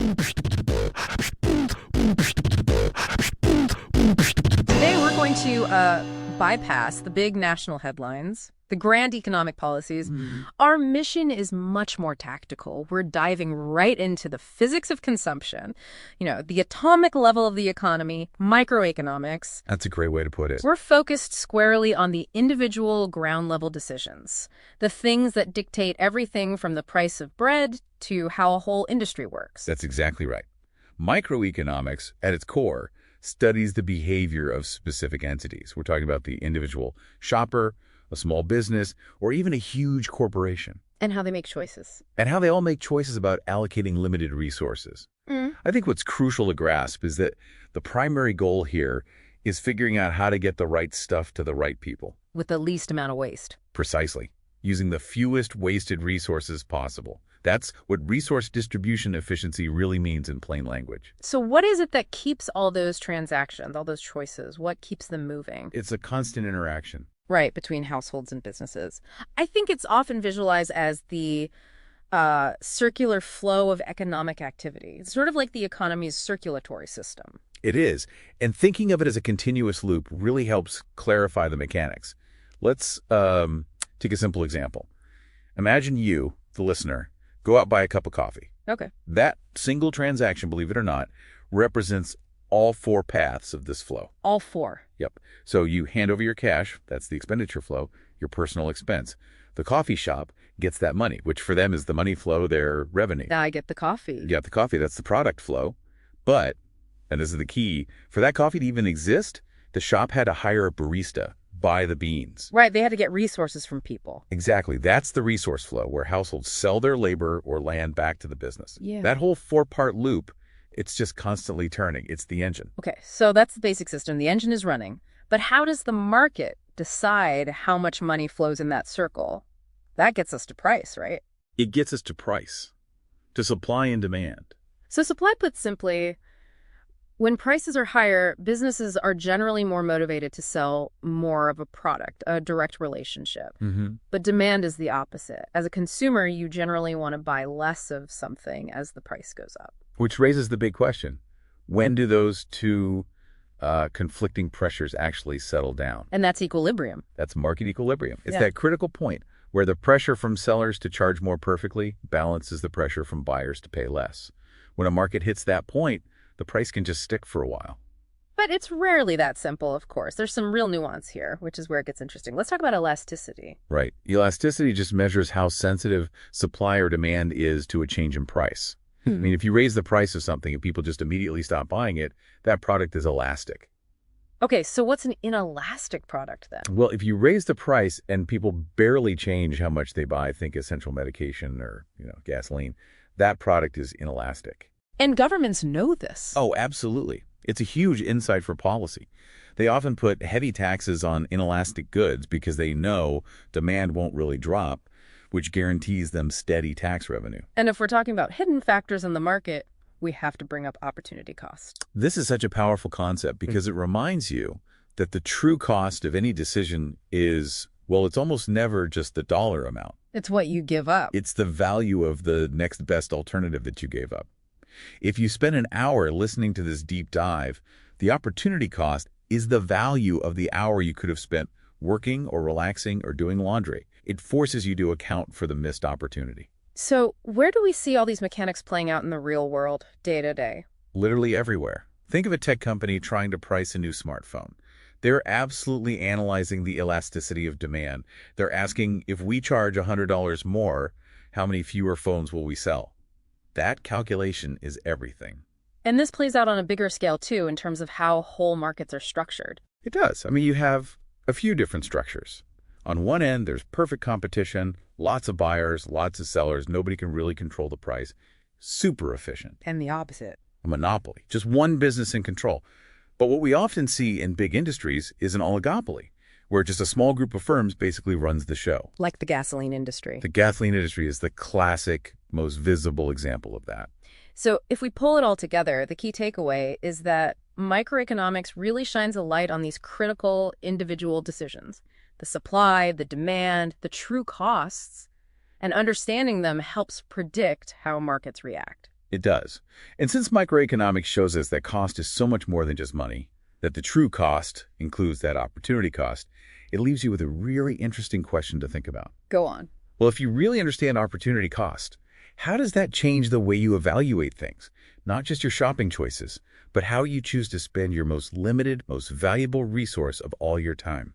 Today, we're going to bypass the big national headlines, the grand economic policies. Our mission is much more tactical. We're diving right into the physics of consumption, the atomic level of the economy, microeconomics. That's a great way to put it. We're focused squarely on the individual ground level decisions, the things that dictate everything from the price of bread to how a whole industry works. That's exactly right. Microeconomics, at its core, studies the behavior of specific entities. We're talking about the individual shopper, a small business, or even a huge corporation. And how they make choices. And how they all make choices about allocating limited resources. I think what's crucial to grasp is that the primary goal here is figuring out how to get the right stuff to the right people. With the least amount of waste. Precisely. Using the fewest wasted resources possible. That's what resource distribution efficiency really means in plain language. So what is it that keeps all those transactions, all those choices? What keeps them moving? It's a constant interaction. Right, between households and businesses. I think it's often visualized as the circular flow of economic activity. It's sort of like the economy's circulatory system. It is. And thinking of it as a continuous loop really helps clarify the mechanics. Let's take a simple example. Imagine you, the listener, go out buy a cup of coffee. Okay. That single transaction, believe it or not, represents all four paths of this flow. All four. Yep. So you hand over your cash, that's the expenditure flow, your personal expense. The coffee shop gets that money, which for them is the money flow, their revenue. Now I get the coffee. You got the coffee, that's the product flow. But, and this is the key, for that coffee to even exist, the shop had to hire a barista, buy the beans. Right, they had to get resources from people. Exactly. That's the resource flow, where households sell their labor or land back to the business. Yeah. That whole four-part loop, it's just constantly turning. It's the engine. Okay, so that's the basic system. The engine is running. But how does the market decide how much money flows in that circle? That gets us to price, right? It gets us to price, to supply and demand. So supply put simply, when prices are higher, businesses are generally more motivated to sell more of a product, a direct relationship. But demand is the opposite. As a consumer, you generally want to buy less of something as the price goes up. Which raises the big question. When do those two conflicting pressures actually settle down? And that's equilibrium. That's market equilibrium. It's that critical point where the pressure from sellers to charge more perfectly balances the pressure from buyers to pay less. When a market hits that point, the price can just stick for a while. But it's rarely that simple, of course. There's some real nuance here, which is where it gets interesting. Let's talk about elasticity. Right. Elasticity just measures how sensitive supply or demand is to a change in price. I mean, if you raise the price of something and people just immediately stop buying it, that product is elastic. Okay, so what's an inelastic product then? Well, if you raise the price and people barely change how much they buy, think essential medication or, gasoline, that product is inelastic. And governments know this. Oh, absolutely. It's a huge insight for policy. They often put heavy taxes on inelastic goods because they know demand won't really drop, which guarantees them steady tax revenue. And if we're talking about hidden factors in the market, we have to bring up opportunity cost. This is such a powerful concept because it reminds you that the true cost of any decision is, well, it's almost never just the dollar amount. It's what you give up. It's the value of the next best alternative that you gave up. If you spend an hour listening to this deep dive, the opportunity cost is the value of the hour you could have spent working or relaxing or doing laundry. It forces you to account for the missed opportunity. So where do we see all these mechanics playing out in the real world, day to day? Literally everywhere. Think of a tech company trying to price a new smartphone. They're absolutely analyzing the elasticity of demand. They're asking, if we charge $100 more, how many fewer phones will we sell? That calculation is everything. And this plays out on a bigger scale, too, in terms of how whole markets are structured. It does. I mean, you have a few different structures. On one end, there's perfect competition, lots of buyers, lots of sellers. Nobody can really control the price. Super efficient. And the opposite. A monopoly. Just one business in control. But what we often see in big industries is an oligopoly, where just a small group of firms basically runs the show. Like the gasoline industry. The gasoline industry is the classic, most visible example of that. So if we pull it all together, the key takeaway is that microeconomics really shines a light on these critical individual decisions. The supply, the demand, the true costs, and understanding them helps predict how markets react. It does. And since microeconomics shows us that cost is so much more than just money, that the true cost includes that opportunity cost, it leaves you with a really interesting question to think about. Go on. Well, if you really understand opportunity cost, how does that change the way you evaluate things? Not just your shopping choices, but how you choose to spend your most limited, most valuable resource of all your time.